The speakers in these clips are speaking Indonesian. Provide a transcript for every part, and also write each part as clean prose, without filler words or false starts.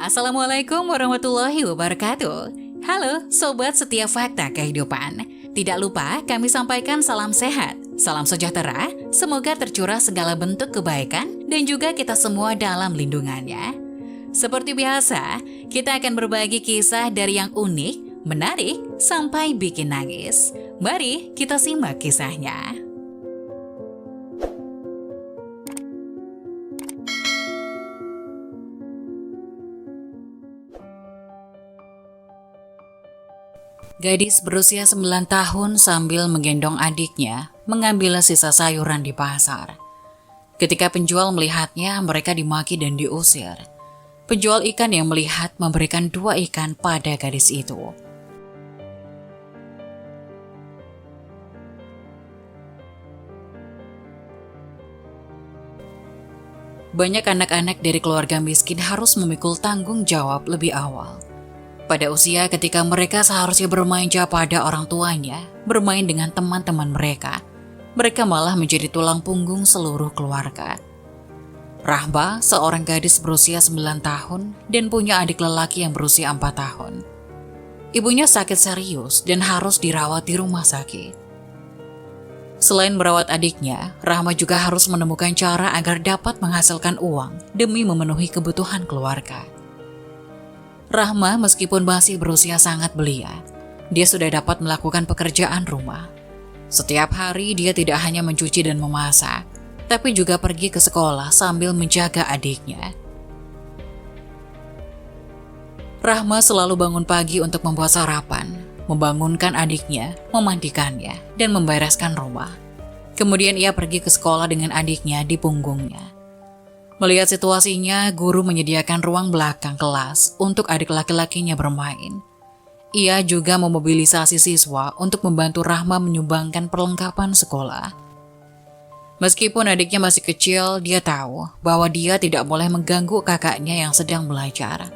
Assalamualaikum warahmatullahi wabarakatuh. Halo Sobat Setia Fakta Kehidupan. Tidak lupa kami sampaikan salam sehat, salam sejahtera, semoga tercurah segala bentuk kebaikan dan juga kita semua dalam lindungannya. Seperti biasa, kita akan berbagi kisah dari yang unik, menarik, sampai bikin nangis. Mari kita simak kisahnya. Gadis berusia 9 tahun sambil menggendong adiknya mengambil sisa sayuran di pasar. Ketika penjual melihatnya, mereka dimaki dan diusir. Penjual ikan yang melihat memberikan 2 ikan pada gadis itu. Banyak anak-anak dari keluarga miskin harus memikul tanggung jawab lebih awal. Pada usia ketika mereka seharusnya bermain pada orang tuanya, bermain dengan teman-teman mereka malah menjadi tulang punggung seluruh keluarga. Rahma, seorang gadis berusia 9 tahun dan punya adik lelaki yang berusia 4 tahun. Ibunya sakit serius dan harus dirawat di rumah sakit. Selain merawat adiknya, Rahma juga harus menemukan cara agar dapat menghasilkan uang demi memenuhi kebutuhan keluarga. Rahma meskipun masih berusia sangat belia, dia sudah dapat melakukan pekerjaan rumah. Setiap hari dia tidak hanya mencuci dan memasak, tapi juga pergi ke sekolah sambil menjaga adiknya. Rahma selalu bangun pagi untuk membuat sarapan, membangunkan adiknya, memandikannya, dan membereskan rumah. Kemudian ia pergi ke sekolah dengan adiknya di punggungnya. Melihat situasinya, guru menyediakan ruang belakang kelas untuk adik laki-lakinya bermain. Ia juga memobilisasi siswa untuk membantu Rahma menyumbangkan perlengkapan sekolah. Meskipun adiknya masih kecil, dia tahu bahwa dia tidak boleh mengganggu kakaknya yang sedang belajar.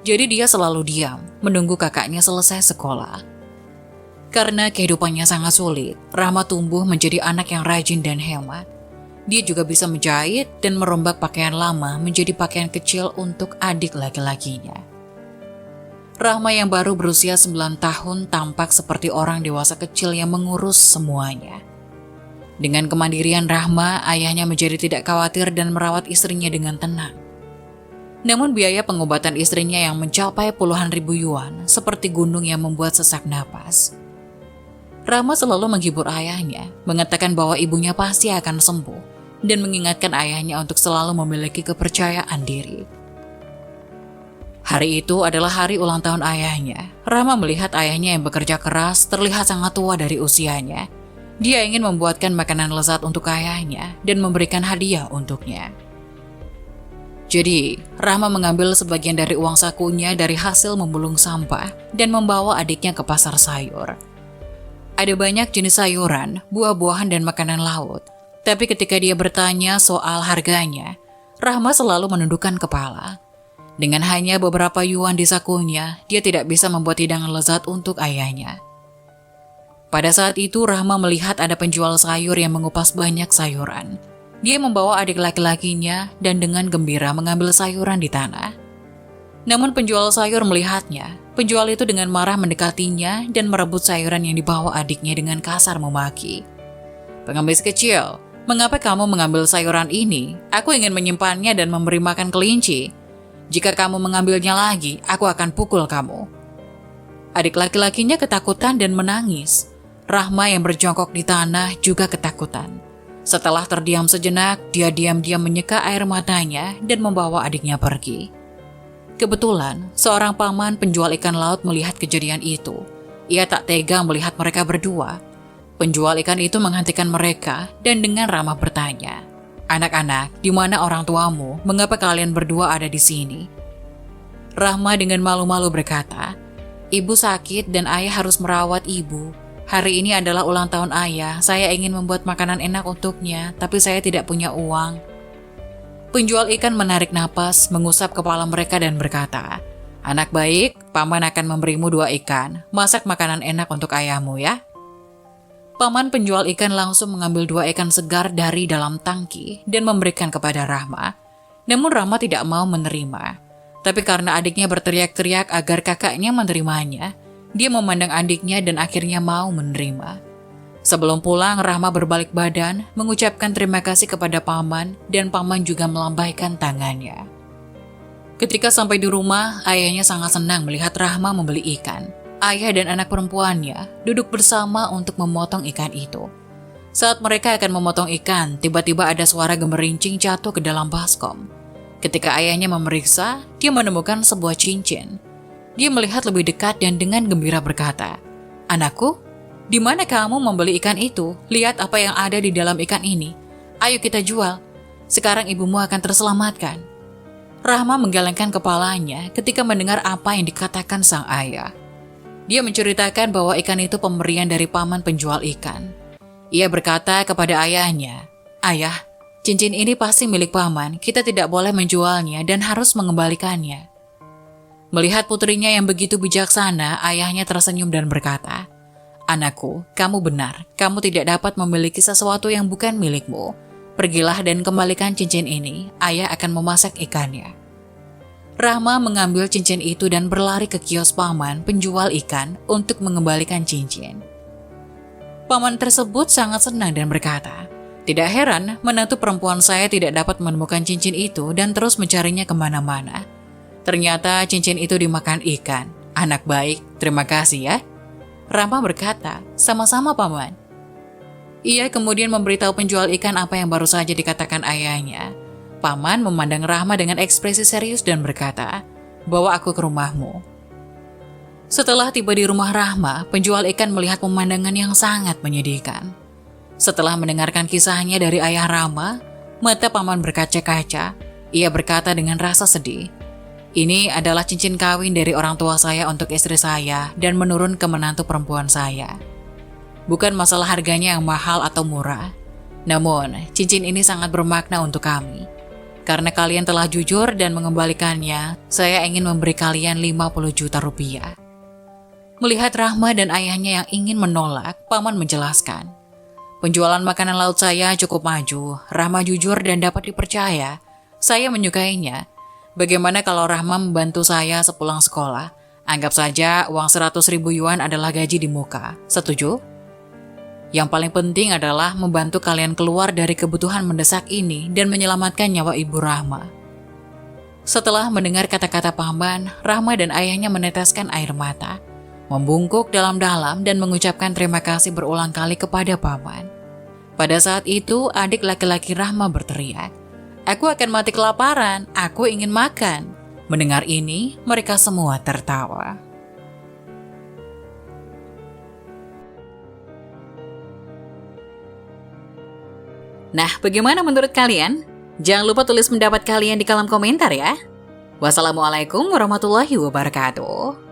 Jadi dia selalu diam, menunggu kakaknya selesai sekolah. Karena kehidupannya sangat sulit, Rahma tumbuh menjadi anak yang rajin dan hemat. Dia juga bisa menjahit dan merombak pakaian lama menjadi pakaian kecil untuk adik laki-lakinya. Rahma yang baru berusia 9 tahun tampak seperti orang dewasa kecil yang mengurus semuanya. Dengan kemandirian Rahma, ayahnya menjadi tidak khawatir dan merawat istrinya dengan tenang. Namun biaya pengobatan istrinya yang mencapai puluhan ribu yuan seperti gunung yang membuat sesak napas. Rahma selalu menghibur ayahnya, mengatakan bahwa ibunya pasti akan sembuh, dan mengingatkan ayahnya untuk selalu memiliki kepercayaan diri. Hari itu adalah hari ulang tahun ayahnya. Rahma melihat ayahnya yang bekerja keras terlihat sangat tua dari usianya. Dia ingin membuatkan makanan lezat untuk ayahnya dan memberikan hadiah untuknya. Jadi, Rahma mengambil sebagian dari uang sakunya dari hasil memulung sampah dan membawa adiknya ke pasar sayur. Ada banyak jenis sayuran, buah-buahan, dan makanan laut. Tapi ketika dia bertanya soal harganya, Rahma selalu menundukkan kepala. Dengan hanya beberapa yuan di sakunya, dia tidak bisa membuat hidangan lezat untuk ayahnya. Pada saat itu, Rahma melihat ada penjual sayur yang mengupas banyak sayuran. Dia membawa adik laki-lakinya dan dengan gembira mengambil sayuran di tanah. Namun penjual sayur melihatnya. Penjual itu dengan marah mendekatinya dan merebut sayuran yang dibawa adiknya dengan kasar memaki. "Pengemis kecil, mengapa kamu mengambil sayuran ini? Aku ingin menyimpannya dan memberi makan kelinci. Jika kamu mengambilnya lagi, aku akan pukul kamu." Adik laki-lakinya ketakutan dan menangis. Rahma yang berjongkok di tanah juga ketakutan. Setelah terdiam sejenak, dia diam-diam menyeka air matanya dan membawa adiknya pergi. Kebetulan, seorang paman penjual ikan laut melihat kejadian itu. Ia tak tega melihat mereka berdua. Penjual ikan itu menghentikan mereka dan dengan ramah bertanya, "Anak-anak, di mana orang tuamu? Mengapa kalian berdua ada di sini?" Rahma dengan malu-malu berkata, "Ibu sakit dan ayah harus merawat ibu. Hari ini adalah ulang tahun ayah, saya ingin membuat makanan enak untuknya, tapi saya tidak punya uang." Penjual ikan menarik napas, mengusap kepala mereka dan berkata, "Anak baik, paman akan memberimu 2 ikan. Masak makanan enak untuk ayahmu ya." Paman penjual ikan langsung mengambil 2 ikan segar dari dalam tangki dan memberikan kepada Rahma. Namun Rahma tidak mau menerima. Tapi karena adiknya berteriak-teriak agar kakaknya menerimanya, dia memandang adiknya dan akhirnya mau menerima. Sebelum pulang, Rahma berbalik badan, mengucapkan terima kasih kepada paman, dan paman juga melambaikan tangannya. Ketika sampai di rumah, ayahnya sangat senang melihat Rahma membeli ikan. Ayah dan anak perempuannya duduk bersama untuk memotong ikan itu. Saat mereka akan memotong ikan, tiba-tiba ada suara gemerincing jatuh ke dalam baskom. Ketika ayahnya memeriksa, dia menemukan sebuah cincin. Dia melihat lebih dekat dan dengan gembira berkata, "Anakku, di mana kamu membeli ikan itu? Lihat apa yang ada di dalam ikan ini. Ayo kita jual. Sekarang ibumu akan terselamatkan." Rahma menggelengkan kepalanya ketika mendengar apa yang dikatakan sang ayah. Dia menceritakan bahwa ikan itu pemberian dari paman penjual ikan. Ia berkata kepada ayahnya, "Ayah, cincin ini pasti milik paman, kita tidak boleh menjualnya dan harus mengembalikannya." Melihat putrinya yang begitu bijaksana, ayahnya tersenyum dan berkata, "Anakku, kamu benar, kamu tidak dapat memiliki sesuatu yang bukan milikmu. Pergilah dan kembalikan cincin ini, ayah akan memasak ikannya." Rahma mengambil cincin itu dan berlari ke kios paman penjual ikan untuk mengembalikan cincin. Paman tersebut sangat senang dan berkata, "Tidak heran menantu perempuan saya tidak dapat menemukan cincin itu dan terus mencarinya kemana-mana. Ternyata cincin itu dimakan ikan. Anak baik, terima kasih ya." Rahma berkata, "Sama-sama paman." Ia kemudian memberitahu penjual ikan apa yang baru saja dikatakan ayahnya. Paman memandang Rahma dengan ekspresi serius dan berkata, "Bawa aku ke rumahmu." Setelah tiba di rumah Rahma, penjual ikan melihat pemandangan yang sangat menyedihkan. Setelah mendengarkan kisahnya dari ayah Rahma, mata paman berkaca-kaca. Ia berkata dengan rasa sedih, "Ini adalah cincin kawin dari orang tua saya untuk istri saya dan menurun ke menantu perempuan saya. Bukan masalah harganya yang mahal atau murah. Namun, cincin ini sangat bermakna untuk kami. Karena kalian telah jujur dan mengembalikannya, saya ingin memberi kalian 50 juta rupiah." Melihat Rahma dan ayahnya yang ingin menolak, paman menjelaskan, "Penjualan makanan laut saya cukup maju, Rahma jujur dan dapat dipercaya. Saya menyukainya. Bagaimana kalau Rahma membantu saya sepulang sekolah? Anggap saja uang 100.000 yuan adalah gaji di muka. Setuju? Yang paling penting adalah membantu kalian keluar dari kebutuhan mendesak ini dan menyelamatkan nyawa ibu Rahma." Setelah mendengar kata-kata paman, Rahma dan ayahnya meneteskan air mata, membungkuk dalam-dalam dan mengucapkan terima kasih berulang kali kepada paman. Pada saat itu, adik laki-laki Rahma berteriak, "Aku akan mati kelaparan, aku ingin makan." Mendengar ini, mereka semua tertawa. Nah, bagaimana menurut kalian? Jangan lupa tulis pendapat kalian di kolom komentar ya. Wassalamualaikum warahmatullahi wabarakatuh.